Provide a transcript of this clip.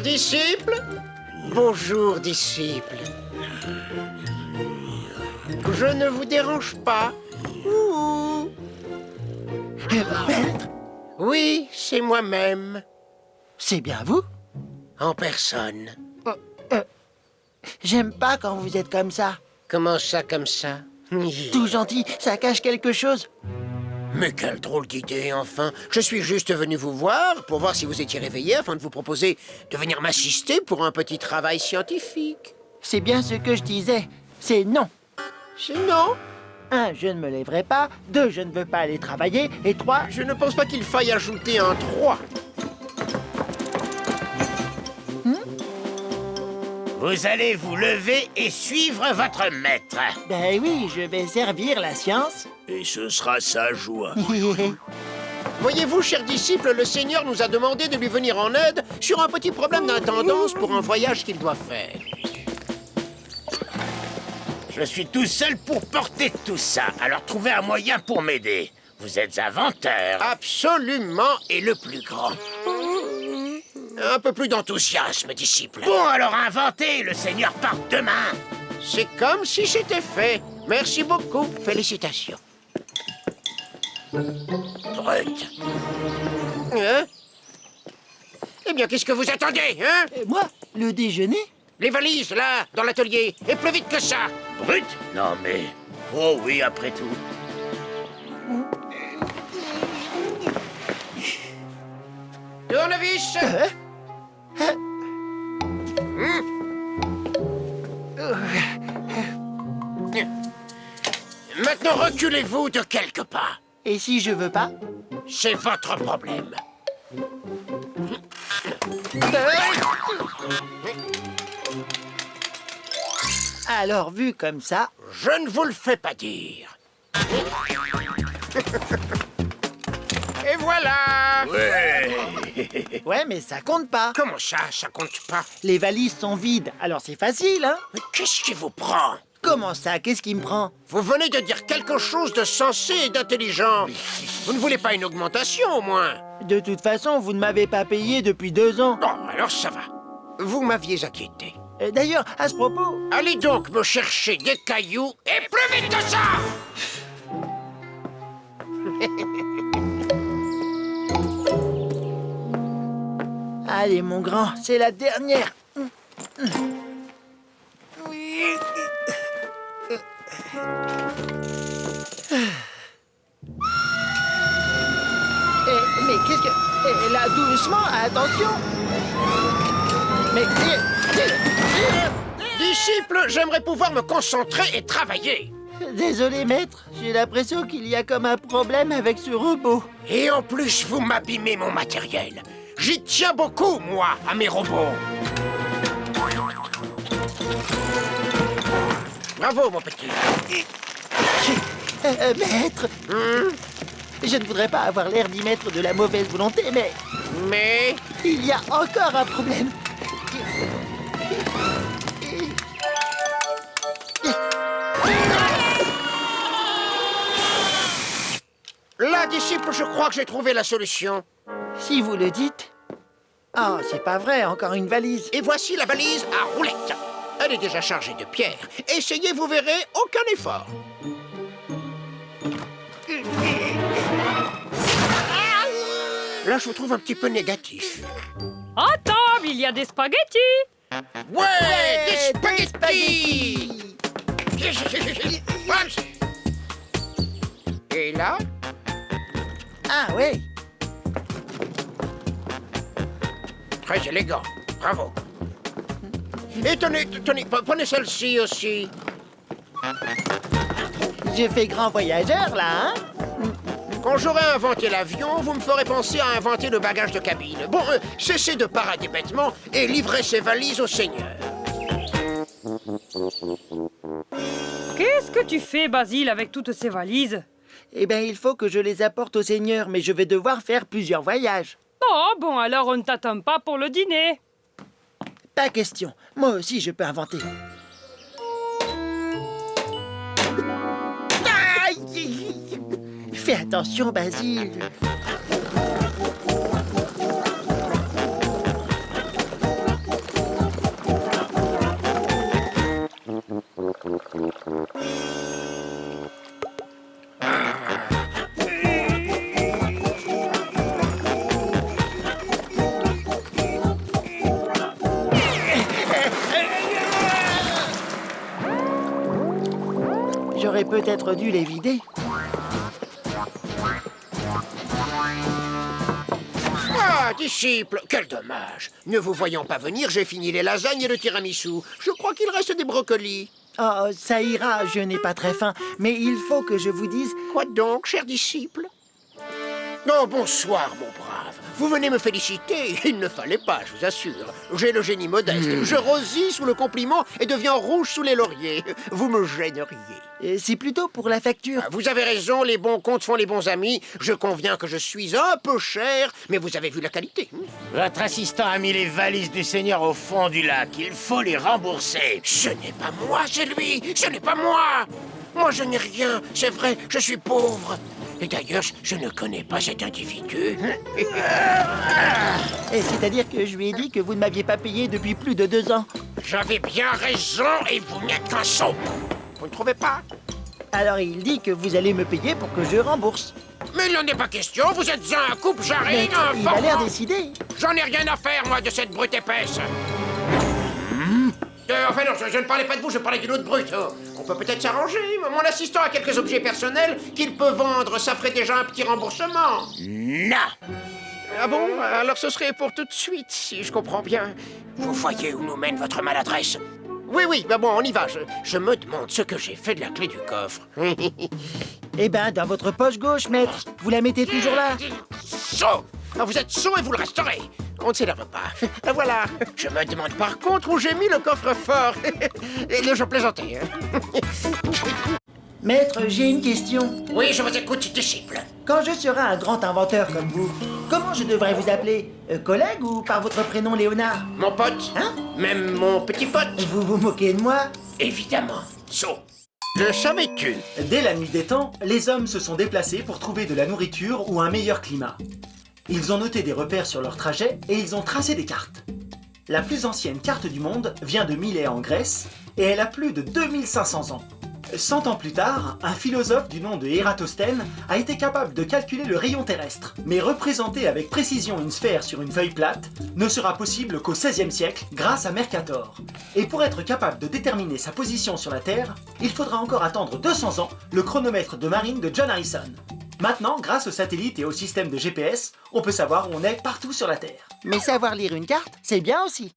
disciple? Bonjour, disciple. Je ne vous dérange pas? Ouh. Maître, Oui, c'est moi-même, c'est bien vous? en personne. J'aime pas quand vous êtes comme ça. Comment ça, comme ça? Tout gentil, ça cache quelque chose. Mais quelle drôle d'idée, enfin. Je suis juste venu vous voir pour voir si vous étiez réveillé afin de vous proposer de venir m'assister pour un petit travail scientifique. C'est bien ce que je disais. C'est non. Sinon, 1, je ne me lèverai pas. 2, je ne veux pas aller travailler. Et 3, je ne pense pas qu'il faille ajouter un 3. Vous allez vous lever et suivre votre maître. ben oui, je vais servir la science. Et ce sera sa joie. Voyez-vous, cher disciple, le Seigneur nous a demandé de lui venir en aide sur un petit problème d'intendance pour un voyage qu'il doit faire. Je suis tout seul pour porter tout ça, alors trouvez un moyen pour m'aider. Vous êtes inventeur. Absolument, et le plus grand. Un peu plus d'enthousiasme, disciple. Bon, alors inventez, le Seigneur part demain. C'est comme si c'était fait. Merci beaucoup. Félicitations. Brut. Hein? Eh bien, qu'est-ce que vous attendez, hein? Moi, le déjeuner? Les valises, là, dans l'atelier. Et plus vite que ça. Brut? Non mais... Oh oui, après tout. Tournevis. Maintenant, reculez-vous de quelques pas. Et si je veux pas? C'est votre problème. Alors, vu comme ça, Je ne vous le fais pas dire. Et voilà. ouais, mais ça compte pas. Comment ça compte pas? Les valises sont vides, alors c'est facile, hein? Mais qu'est-ce qui vous prend? Comment ça? Qu'est-ce qui me prend? Vous venez de dire quelque chose de sensé et d'intelligent. Vous ne voulez pas une augmentation, au moins? De toute façon, vous ne m'avez pas payé depuis 2 ans. Bon, alors ça va. Vous m'aviez inquiété. D'ailleurs, à ce propos, Allez donc me chercher des cailloux et plus vite que ça! allez mon grand, c'est la dernière. Mais qu'est-ce que... là, doucement, attention. Mais... Disciple, j'aimerais pouvoir me concentrer et travailler. Désolé, maître, j'ai l'impression qu'il y a comme un problème avec ce robot. Et en plus, vous m'abîmez mon matériel. J'y tiens beaucoup, moi, à mes robots. Bravo, mon petit. Maître, je ne voudrais pas avoir l'air d'y mettre de la mauvaise volonté, mais Mais... il y a encore un problème. Là, disciple, je crois que j'ai trouvé la solution. Si vous le dites... Oh, c'est pas vrai, encore une valise. Et voici la valise à roulettes. Elle est déjà chargée de pierres. Essayez, vous verrez, aucun effort. Là, je vous trouve un petit peu négatif. À table, il y a des spaghettis. Ouais, des spaghettis. Et là, Ah oui, très élégant. Bravo. Et tenez, prenez celle-ci aussi. je fais grand voyageur, là, hein? Quand j'aurai inventé l'avion, vous me ferez penser à inventer le bagage de cabine. Bon, cessez de parader bêtement et livrez ces valises au Seigneur. Qu'est-ce que tu fais, Basile, avec toutes ces valises? Eh bien, il faut que je les apporte au Seigneur, mais je vais devoir faire plusieurs voyages. Oh, bon, alors on ne t'attend pas pour le dîner. Pas question, moi aussi je peux inventer. Aïe! Fais attention, Basile. J'aurais peut-être dû les vider. Ah, disciple, quel dommage. Ne vous voyant pas venir, j'ai fini les lasagnes et le tiramisu. Je crois qu'il reste des brocolis. Oh, ça ira, je n'ai pas très faim. Mais il faut que je vous dise... Quoi donc, cher disciple? Oh, bonsoir, mon brave. Vous venez me féliciter. Il ne fallait pas, je vous assure. J'ai le génie modeste. Je rosis sous le compliment et deviens rouge sous les lauriers. Vous me gêneriez. C'est plutôt pour la facture. Ah, vous avez raison, les bons comptes font les bons amis. Je conviens que je suis un peu cher, mais vous avez vu la qualité. Votre assistant a mis les valises du Seigneur au fond du lac. Il faut les rembourser. Ce n'est pas moi, c'est lui. Ce n'est pas moi. Moi, je n'ai rien. C'est vrai, je suis pauvre. Et d'ailleurs, je ne connais pas cet individu. Et c'est-à-dire que je lui ai dit que vous ne m'aviez pas payé depuis plus de 2 ans. J'avais bien raison et vous n'êtes qu'un sot. Vous ne trouvez pas? Alors il dit que vous allez me payer pour que je rembourse. Mais il n'en est pas question, vous êtes un coupe Mais jarine, un il a l'air forfait. décidé. J'en ai rien à faire, moi, de cette brute épaisse. Enfin non, je ne parlais pas de vous, je parlais d'une autre brute. Oh, on peut peut-être s'arranger. Mon assistant a quelques objets personnels qu'il peut vendre. Ça ferait déjà un petit remboursement. Non. Ah bon? Alors ce serait pour tout de suite, si je comprends bien. Vous voyez où nous mène votre maladresse? Oui, bah bon, on y va. Je me demande ce que j'ai fait de la clé du coffre. Eh ben, dans votre poche gauche, maître. Vous la mettez toujours là. Sot! Ah, vous êtes sot et vous le resterez. On ne s'énerve pas. Voilà. Je me demande par contre où j'ai mis le coffre-fort. Et je plaisantais. Maître, j'ai une question. Oui, je vous écoute, disciple. Quand je serai un grand inventeur comme vous, comment je devrais vous appeler? Collègue ou par votre prénom Léonard? Mon pote. Hein? Même mon petit pote. Vous vous moquez de moi? Évidemment. Sot. Le savais-tu? Dès la nuit des temps, les hommes se sont déplacés pour trouver de la nourriture ou un meilleur climat. Ils ont noté des repères sur leur trajet et ils ont tracé des cartes. La plus ancienne carte du monde vient de Milet en Grèce et elle a plus de 2500 ans. 100 ans plus tard, un philosophe du nom de Ératosthène a été capable de calculer le rayon terrestre. Mais représenter avec précision une sphère sur une feuille plate ne sera possible qu'au XVIe siècle grâce à Mercator. Et pour être capable de déterminer sa position sur la Terre, il faudra encore attendre 200 ans le chronomètre de marine de John Harrison. Maintenant, grâce aux satellites et au système de GPS, on peut savoir où on est partout sur la Terre. Mais savoir lire une carte, c'est bien aussi.